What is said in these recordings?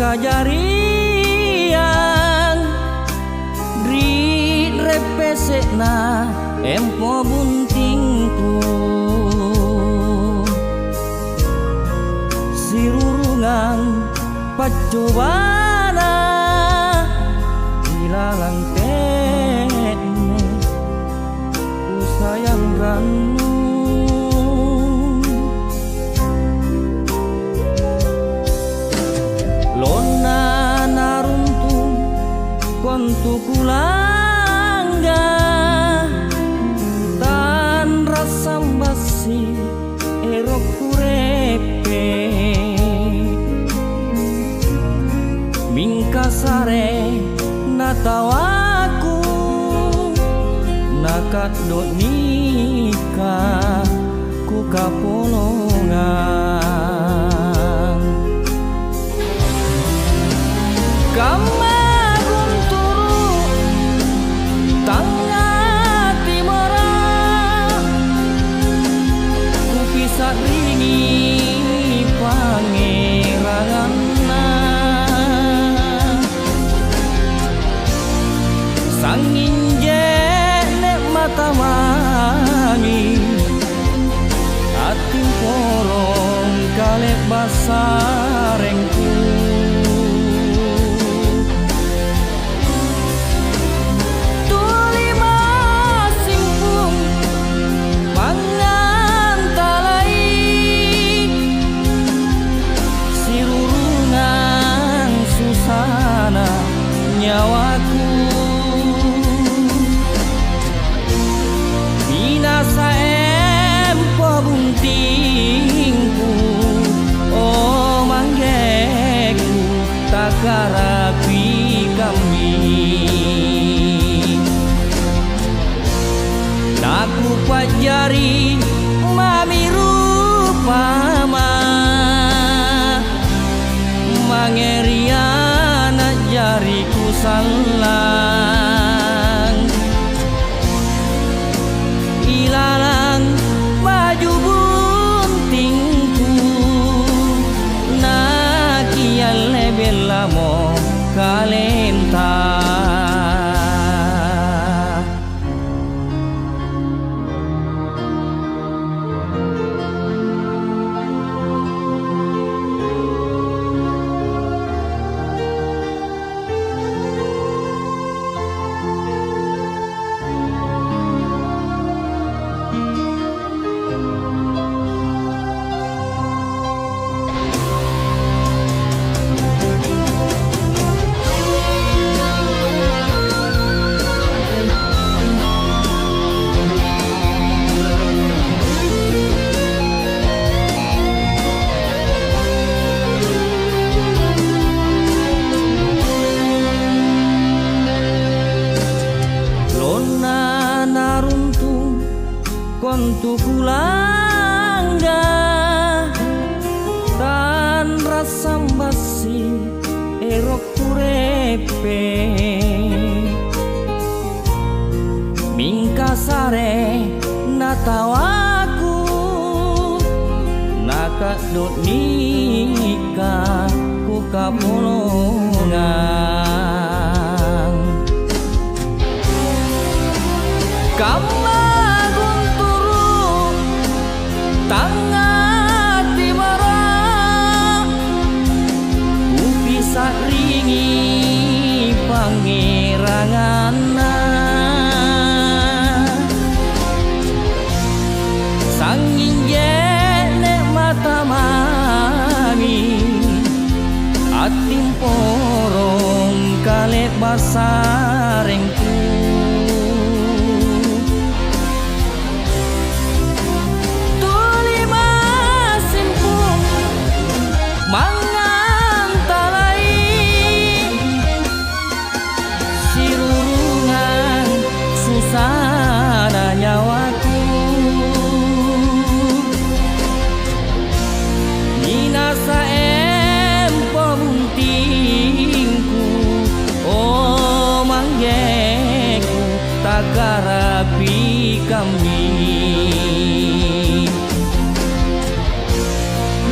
kajarian Dri repesekna empo buntingku Sirurungan pacobana ilalang tekne ku sayang ranu lona naruntung kontu kulangga tan rasam basi erok kurepe mingkasare natawaku nakat do nikah ku kapolongan kamagun turu tangga timora ku pisah ringi pangeranganna sangin nek mata mani atim porong kalek basarengku tulima simpung mangantalai sirurungan susana nyawaku minasa empo buntingku oh manggeku takarapi kami naku pajari mami rupama mangeriana jariku salang ilalang baju buntingku nakian lebel lamo kalenta kontu kulangga tan rasam basi erok kurepe mingkasare natawaku nakat do nikah ku kapolongan kamagun turu tangga timora ku pisah ringi pangeranganna sangin nek mata mami atim porong kalek basarengku mangantalai sirurungan susana nyawaku minasa empo buntingku oh manggeku takarapi kami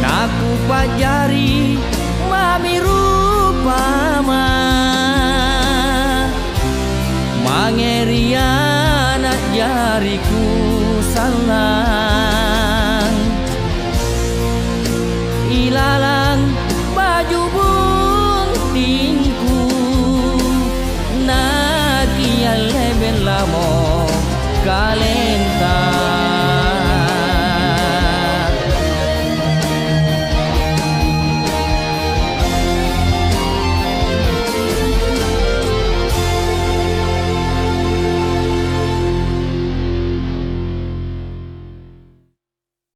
naku pajari mami pama mangeriana jariku salang ilalang baju buntingku nakia leben lamo kalenta